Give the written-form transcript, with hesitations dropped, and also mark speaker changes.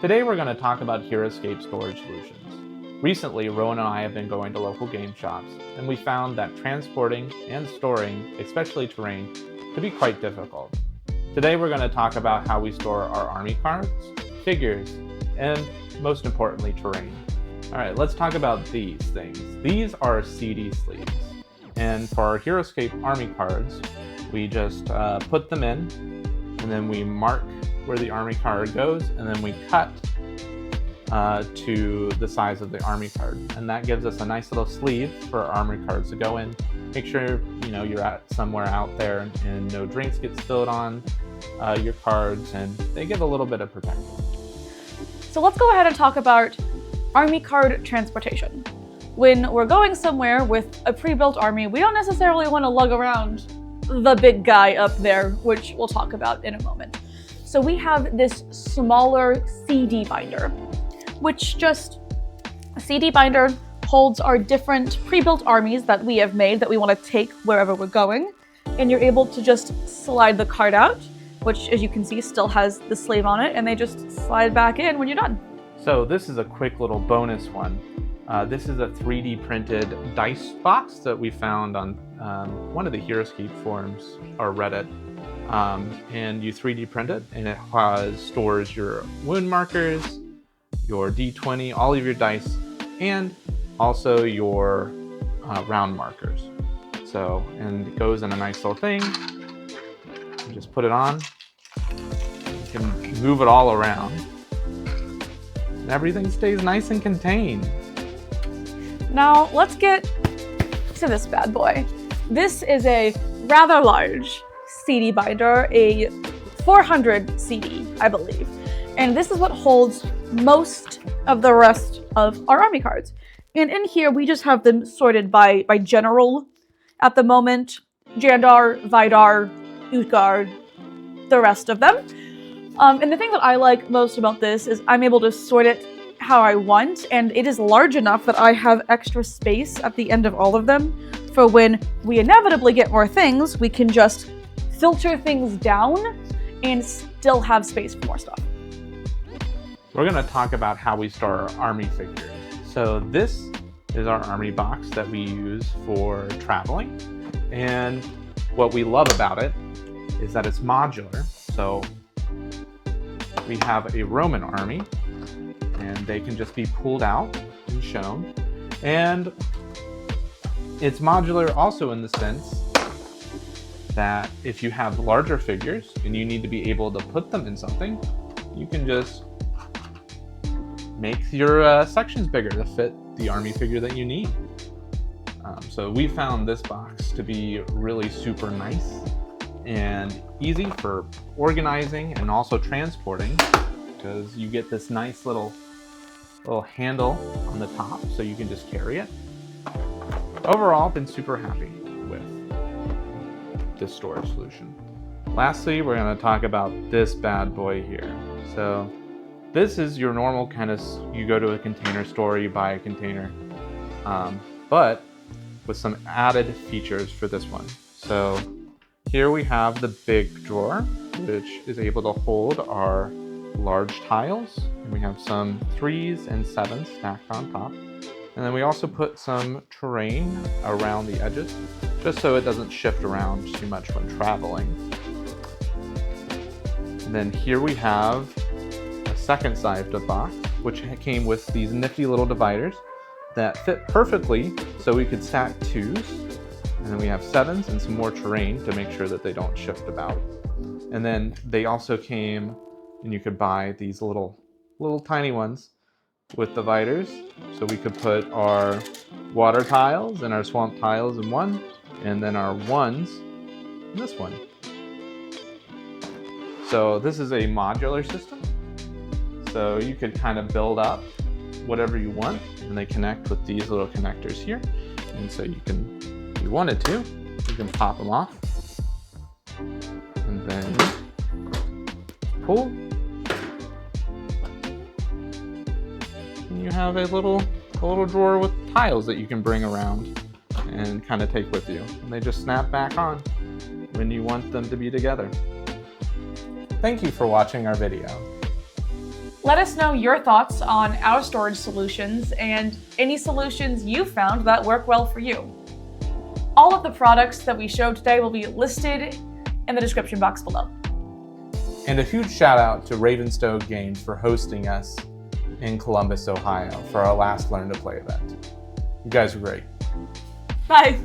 Speaker 1: Today we're going to talk about Heroscape storage solutions. Recently, Rowan and I have been going to local game shops, and we found that transporting and storing, especially terrain, could be quite difficult. Today we're going to talk about how we store our army cards, figures, and most importantly, terrain. Alright, let's talk about these things. These are CD sleeves, and for our Heroscape army cards, we just put them in, and then we mark where the army card goes, and then we cut to the size of the army card, and that gives us a nice little sleeve for our army cards to go in. Make sure you're at somewhere out there and no drinks get spilled on your cards, and they get a little bit of protection.
Speaker 2: So let's go ahead and talk about army card transportation. When we're going somewhere with a pre-built army, we don't necessarily want to lug around the big guy up there, which we'll talk about in a moment. So we have this smaller CD binder, which just a CD binder holds our different pre-built armies that we have made that we want to take wherever we're going. And you're able to just slide the card out, which as you can see still has the sleeve on it, and they just slide back in when you're done.
Speaker 1: So this is a quick little bonus one. This is a 3D printed dice box that we found on one of the Heroscape forums or Reddit. And you 3D print it, and it stores your wound markers, your D20, all of your dice, and also your round markers. And it goes in a nice little thing. You just put it on. You can move it all around. And everything stays nice and contained.
Speaker 2: Now let's get to this bad boy. This is a rather large CD binder, a 400 CD, I believe. And this is what holds most of the rest of our army cards. And in here, we just have them sorted by general at the moment. Jandar, Vidar, Utgard, the rest of them. And the thing that I like most about this is I'm able to sort it how I want, and it is large enough that I have extra space at the end of all of them for when we inevitably get more things, we can just filter things down and still have space for more stuff.
Speaker 1: We're going to talk about how we store our army figures. So this is our army box that we use for traveling, and what we love about it is that it's modular. So we have a Roman army, and they can just be pulled out and shown. And it's modular also in the sense that if you have larger figures and you need to be able to put them in something, you can just make your sections bigger to fit the army figure that you need. So we found this box to be really super nice and easy for organizing and also transporting, because you get this nice little handle on the top so you can just carry it. Overall, been super happy with this storage solution. Lastly, we're going to talk about this bad boy here. So this is your normal kind of, you go to a container store, you buy a container, but with some added features for this one. So here we have the big drawer, which is able to hold our large tiles, and we have some 3s and 7s stacked on top. And then we also put some terrain around the edges, just so it doesn't shift around too much when traveling. And then here we have a second side of the box, which came with these nifty little dividers that fit perfectly, so we could stack 2s. And then we have 7s and some more terrain to make sure that they don't shift about. And then they also came, and you could buy these little tiny ones with dividers, so we could put our water tiles and our swamp tiles in one, and then our 1s in this one. So this is a modular system, so you could kind of build up whatever you want, and they connect with these little connectors here. And so you can, if you wanted to, you can pop them off and then pull. You have a little drawer with tiles that you can bring around and kind of take with you. And they just snap back on when you want them to be together. Thank you for watching our video.
Speaker 2: Let us know your thoughts on our storage solutions and any solutions you found that work well for you. All of the products that we showed today will be listed in the description box below.
Speaker 1: And a huge shout out to RavenstoneGames for hosting us in Columbus, Ohio for our last Learn to Play event. You guys are great.
Speaker 2: Bye.